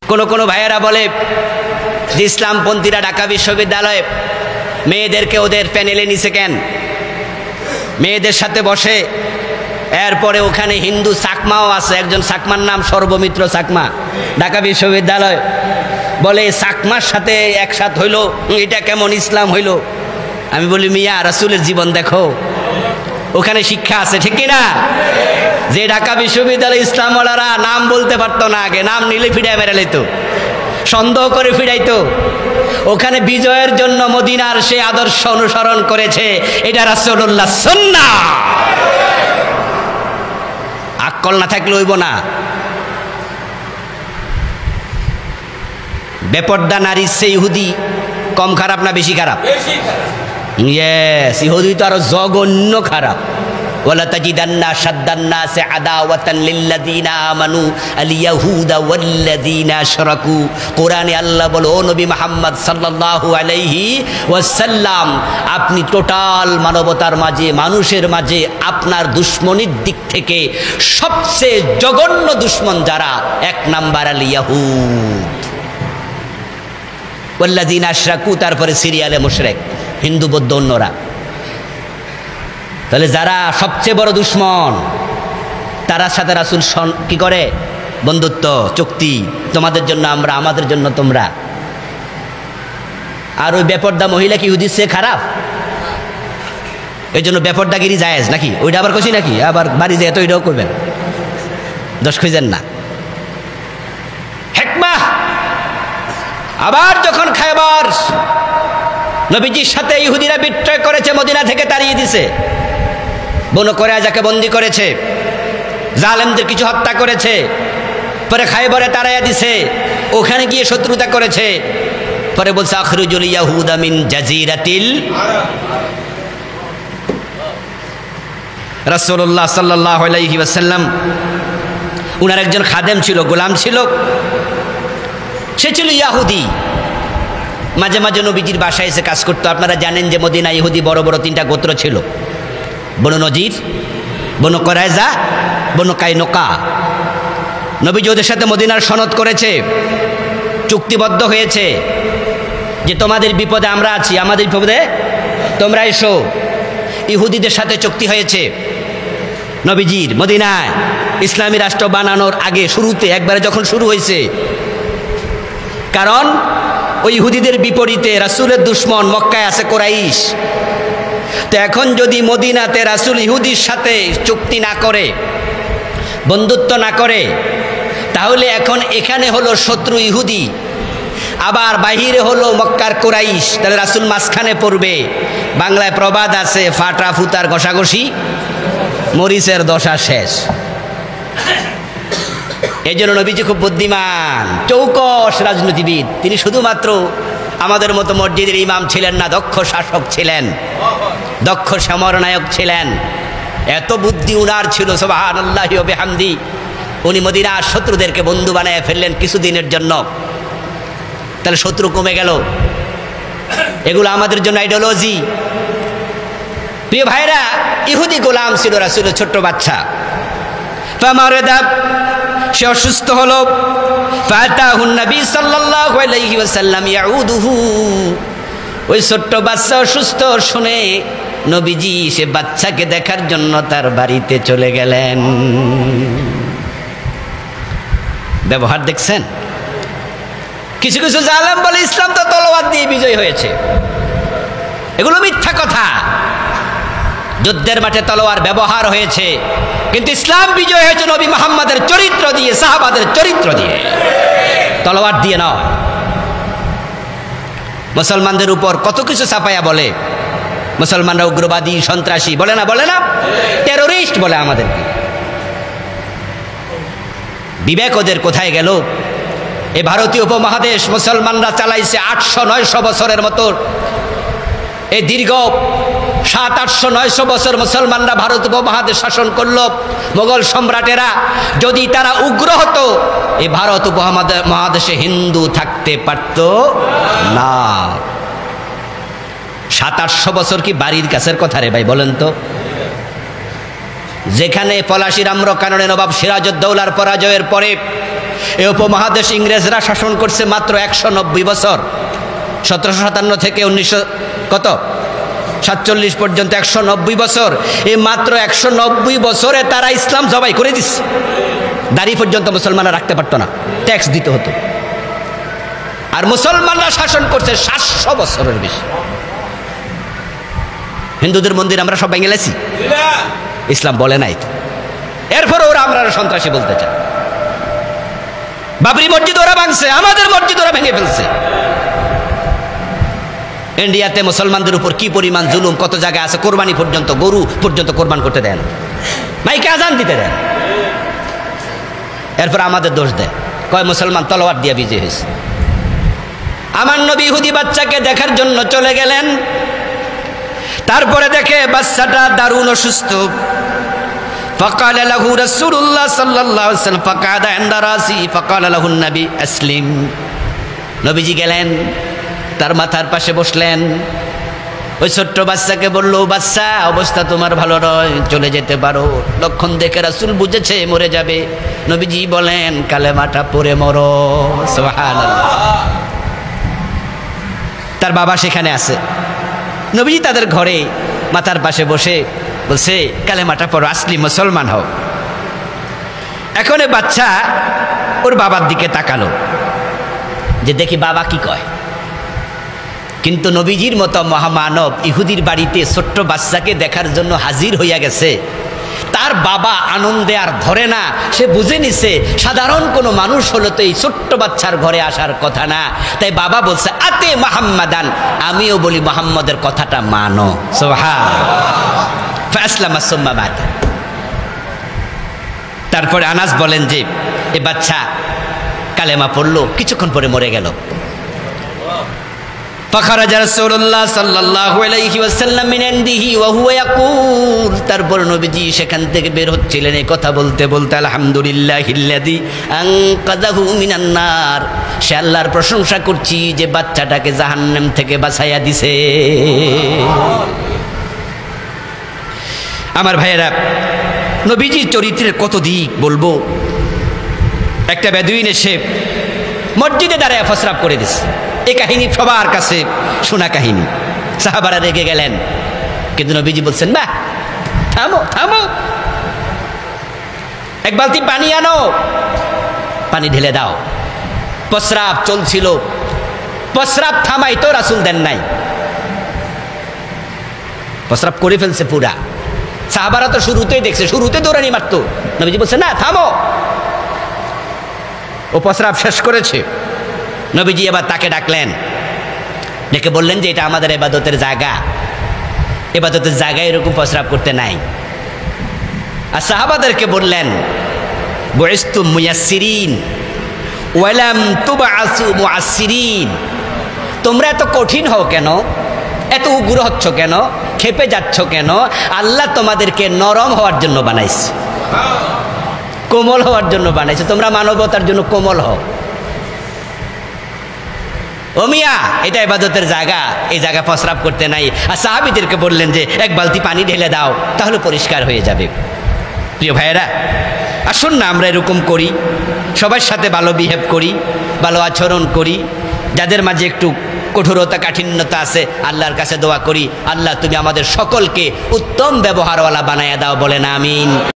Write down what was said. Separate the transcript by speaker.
Speaker 1: কোনো ভাইয়েরা বলে যে ইসলামপন্থীরা ঢাকা বিশ্ববিদ্যালয়ে মেয়েদেরকে ওদের প্যানেলে নিছে কেন, মেয়েদের সাথে বসে। এরপরে ওখানে হিন্দু চাকমাও আছে, একজন চাকমার নাম সর্বমিত্র চাকমা, ঢাকা বিশ্ববিদ্যালয়। বলে চাকমার সাথে একসাথ হইল, এটা কেমন ইসলাম হইল? আমি বলি মিয়া রাসূলের জীবন দেখো, ওখানে শিক্ষা আছে, ঠিক কিনা? যে ঢাকা বিশ্ববিদ্যালয় ইসলামওয়ালারা নাম বলতে পারতো না, আগে নাম নিলে ফিরায় মেরে লইতো, সন্দেহ করে ফিরাইতো। ওখানে বিজয়ের জন্য মদিনার সে আদর্শ অনুসরণ করেছে, এটা রাসূলুল্লাহ সুন্নাহ। আকল না থাকলে হইব না। বেপর্দা নারীর সে ইহুদি কম খারাপ না বেশি খারাপ? ইয়েস, ইহুদি তো আরো জঘন্য খারাপ। ওয়ালা তাজিদান্না শাদ্দান্নাসি আদাওয়াতান লিল্লাযিনা আমানু আল ইয়াহুদা ওয়াল্লাযিনা আশরাকু। কোরআনে আল্লাহ বলে, ও নবী মুহাম্মদ সাল্লাল্লাহু আলাইহি ওয়াসাল্লাম, আপনি টোটাল মানবতার মাঝে, মানুষের মাঝে আপনার দুশমনির দিক থেকে সবচেয়ে জঘন্য দুশমন যারা, এক নাম্বার আল ইয়াহুদ ওয়াল্লাযিনা আশরাকু, তারপরে সিরিয়ালে মুশরিক, হিন্দু বৌদ্ধ অন্যরা। তাহলে যারা সবচেয়ে বড় দুশমন, তার সাথে রাসূল কি করে? বন্ধুত্ব, চুক্তি, তোমাদের জন্য আমরা, আমাদের জন্য তোমরা। আর ওই বেপর্দা মহিলা কি ইহুদির চেয়ে খারাপ? এই জন্য বেপর্দাগিরি জায়েজ নাকি? ওইটা আবার কইছি নাকি? আবার বাড়ি যেয়ে তো ওইটাও করবেন, দোষ খুঁজেন না। হিকমাহ, আবার যখন খায়বার নবীজির সাথে ইহুদিরা বিদ্রোহ করেছে, মদিনা থেকে তাড়িয়ে দিছে, বনু কুরাইজাকে বন্দী করেছে, জালেমদের কিছু হত্যা করেছে, পরে খায়বরে তাড়াইয়া দিছে, ওখানে গিয়ে শত্রুতা করেছে। পরে বলছে আখরুজুল ইয়াহুদা মিন জাজিরাতিল আরব। রাসূলুল্লাহ সাল্লাল্লাহু আলাইহি ওয়াসাল্লাম, উনার একজন খাদেম ছিল, গোলাম ছিল, সে ছিল ইয়াহুদি। মাঝে মাঝে নবীজির বাসায় এসে কাজ করতো। আপনারা জানেন যে মদিনা ইহুদি বড় বড় তিনটা গোত্র ছিল, বনু নজির, বনু কুরাইজা, বনু কাইনুকা। নবীজি ওদের সাথে মদিনার সনদ করেছে, চুক্তিবদ্ধ হয়েছে যে তোমাদের বিপদে আমরা আছি, আমাদের বিপদে তোমরা এসো। ইহুদিদের সাথে চুক্তি হয়েছে নবীজির মদিনায় ইসলামী রাষ্ট্র বানানোর আগে, শুরুতে একবারে যখন শুরু হয়েছে। কারণ ওই ইহুদিদের বিপরীতে রাসূলের দুশমন মক্কায় আছে কুরাইশ। তো এখন যদি মদিনাতে রাসূল ইহুদির সাথে চুক্তি না করে, বন্ধুত্ব না করে, তাহলে এখন এখানে হলো শত্রু ইহুদি, আবার বাহিরে হলো মক্কার কুরাইশ, তাহলে রাসূল মাঝখানে পড়বে। বাংলায় প্রবাদ আছে, ফাটা ফুতার ঘষাঘষি, মরিচের দশা শেষ। এই জন্য নবীজি খুব বুদ্ধিমান, চৌকস রাজনীতিবিদ। তিনি শুধুমাত্র আমাদের মতো মসজিদের ইমাম ছিলেন না, দক্ষ শাসক ছিলেন, দক্ষ সমরনায়ক ছিলেন। এত বুদ্ধি উনার ছিল, সুবহানাল্লাহি ওয়া বিহামদি। উনি মদিনার শত্রুদেরকে বন্ধু বানায় ফেললেন কিছুদিনের জন্য, তাহলে শত্রু কমে গেল। এগুলো আমাদের জন্য আইডিওলজি। প্রিয় ভাইরা, ইহুদি গোলাম ছিল রাসূলের ছোট্ট বাচ্চা। ফামারাদা, সে অসুস্থ হলো। ফাতাহুন নবী সাল্লাল্লাহু আলাইহি ওয়াসাল্লাম ইয়াউদুহু, ওই ছোট্ট বাচ্চা অসুস্থ শুনে নবীজি সে বাচ্চাকে দেখার জন্য তার বাড়িতে চলে গেলেন। ব্যবহার দেখছেন? কিছু কিছু জালেম বলে ইসলাম তো তলোয়ার দিয়ে বিজয় হয়েছে, এগুলো মিথ্যা কথা। যুদ্ধের মাঠে তলোয়ার ব্যবহার হয়েছে, কিন্তু ইসলাম বিজয় হয়েছে নবী মুহাম্মদের চরিত্র দিয়ে, সাহাবাদের চরিত্র দিয়ে, তলোয়ার দিয়ে নয়। মুসলমানদের উপর কত কিছু চাপায়া বলে, মুসলমানরা উগ্রবাদী, সন্ত্রাসী বলে না, বলে না, টেরোরিস্ট বলে আমাদেরকে। বিবেক ওদের কোথায় গেল? এই ভারতীয় উপমহাদেশ মুসলমানরা চালাইছে 800-900 বছরের মতো। এই দীর্ঘ 700-800-900 বছর মুসলমানরা ভারত উপমহাদেশ শাসন করল। মোগল সম্রাটেরা যদি তারা উগ্র হতো, এই ভারত উপমহাদেশে হিন্দু থাকতে পারত না। 700-800 বছর কি বাড়ির কাছের কথা রে ভাই, বলেন তো? যেখানে পলাশির আম্রকাননে নবাব সিরাজউদ্দৌলার পরাজয়ের পরে এই উপমহাদেশ ইংরেজরা শাসন করছে মাত্র 190 বছর। 1757 থেকে 1947 পর্যন্ত 190 বছর। এই মাত্র 190 বছরে তারা ইসলাম জবাই করে দিচ্ছে। দাড়ি পর্যন্ত মুসলমানরা রাখতে পারতো না, ট্যাক্স দিতে হতো। আর মুসলমানরা শাসন করছে 700 বছরের বেশি। হিন্দুদের মন্দির আমরা সব ভেঙে লেছি, ইসলাম বলে নাই তো। এরপর ওরা আমরা সন্ত্রাসী বলতে চায়। বাবরি মসজিদ ওরা ভাঙছে, আমাদের মসজিদ ওরা ভেঙে ফেলছে। ইন্ডিয়াতে মুসলমানদের উপর কি পরিমাণ জুলুম, কত জায়গায় আছে কোরবানি পর্যন্ত, গরু পর্যন্ত কোরবান করতে দেন, মাইকে আজান দিতে দেন। এরপর আমাদের দোষ দেয়, কয় মুসলমান তলোয়ার দিয়ে বিজয় হয়েছে। আমার নবী ইহুদি বাচ্চাকে দেখার জন্য চলে গেলেন। তারপরে দেখে বাচ্চাটা দারুণ অসুস্থ। فقال له رسول الله صلى الله عليه وسلم فقعد عند راسي فقال له النبي اسلم। নবীজি গেলেন, তার মাথার পাশে বসলেন। ওই ছোট্ট বাচ্চাকে বলল, বাচ্চা অবস্থা তোমার ভালো নয়, চলে যেতে পারো। লক্ষণ দেখে রাসূল বুঝেছে মরে যাবে। নবীজি বলেন, কালেমাটা পড়ে মরো। সুবহানাল্লাহ। তার বাবা সেখানে আছে। নবীজি তাদের ঘরে মাথার পাশে বসে বলছে, কালেমাটা পড়ো, আসলি মুসলমান হও। এখন বাচ্চা ওর বাবার দিকে তাকালো যে দেখি বাবা কি কয়। কিন্তু নবীজির মতো মহামানব ইহুদির বাড়িতে ছোট্ট বাচ্চাকে দেখার জন্য হাজির হইয়া গেছে। তার বাবা আনন্দে আর ধরে না, সে বুঝে নিছে সাধারণ কোনো মানুষ হলো তো এই ছোট্ট বাচ্চার ঘরে আসার কথা না। তাই বাবা বলছে, আতে মুহাম্মাদান, আমিও বলি মুহাম্মদের কথাটা মানো। সুবহানাল্লাহ। ফাসলামা সুম্মা মাতা। তারপরে আনাস বলেন যে এই বাচ্চা কালেমা পড়লো, কিছুক্ষণ পরে মরে গেল। ফাখারাজা রাসূলুল্লাহ সাল্লাল্লাহু আলাইহি ওয়াসাল্লাম মিন ইনদিহি ওয়া হুয়া ইয়াকুল। তারপর নবীজি সেখান থেকে বের হচ্ছিলেন এই কথা বলতে বলতে, আলহামদুলিল্লাহিল্লাযী আনকাযাহু মিনান নার। সে আল্লাহর প্রশংসা করছি যে বাচ্চাটাকে জাহান্নাম থেকে বাঁচাইয়া দিছে। আমার ভাইয়েরা, নবীজির চরিত্রের কত দিক বলবো। একটা বেদুইন এসে মসজিদে দাঁড়ায় প্রস্রাব করে দিছে। এই কাহিনী সবার কাছে শোনা কাহিনী। সাহাবারা রেগে গেলেন, কিন্তু নবীজি বলছেন, বাহ, থামো থামো, এক বালতি পানি আনো, পানি ঢেলে দাও। প্রস্রাব চলছিল, প্রস্রাব থামাই তো রাসূল দেন নাই, প্রস্রাব করে ফেলছে পুরা। সাহাবারা তো শুরুতেই দেখছে, শুরুতে দৌড়ানি মারতো। নবীজি বলছে, না থামো। ও প্রস্রাব শেষ করেছে। নবীজি এবার তাকে ডাকলেন, ডেকে বললেন যে এটা আমাদের ইবাদতের জায়গা, ইবাদতের জায়গায় এরকম প্রস্রাব করতে নাই। আর সাহাবাদেরকে বললেন, বুইসতুম মুয়াসসিরিন ওয়া লাম তুবআসু মুআসসিরিন। তোমরা এত কঠিন হও কেন, এত উগ্র হচ্ছ কেন, খেপে যাচ্ছ কেন? আল্লাহ তোমাদেরকে নরম হওয়ার জন্য বানাইছে, কোমল হওয়ার জন্য বানাইছে। তোমরা মানবতার জন্য কোমল হও। ও মিয়া, এটা ইবাদতের জায়গা, এই জায়গা প্রস্রাব করতে নাই। আর সাহাবীদেরকে বললেন যে এক বালতি পানি ঢেলে দাও, তাহলে পরিষ্কার হয়ে যাবে। প্রিয় ভাইয়েরা, আসুন না আমরা এরকম করি, সবার সাথে ভালো বিহেভ করি, ভালো আচরণ করি। যাদের মাঝে একটু কঠোরতা কাঠিন্যতা আছে, আল্লাহর কাছে দোয়া করি, আল্লাহ তুমি আমাদের সকলকে উত্তম ব্যবহারওয়ালা বানায়া দাও, বলেন আমিন।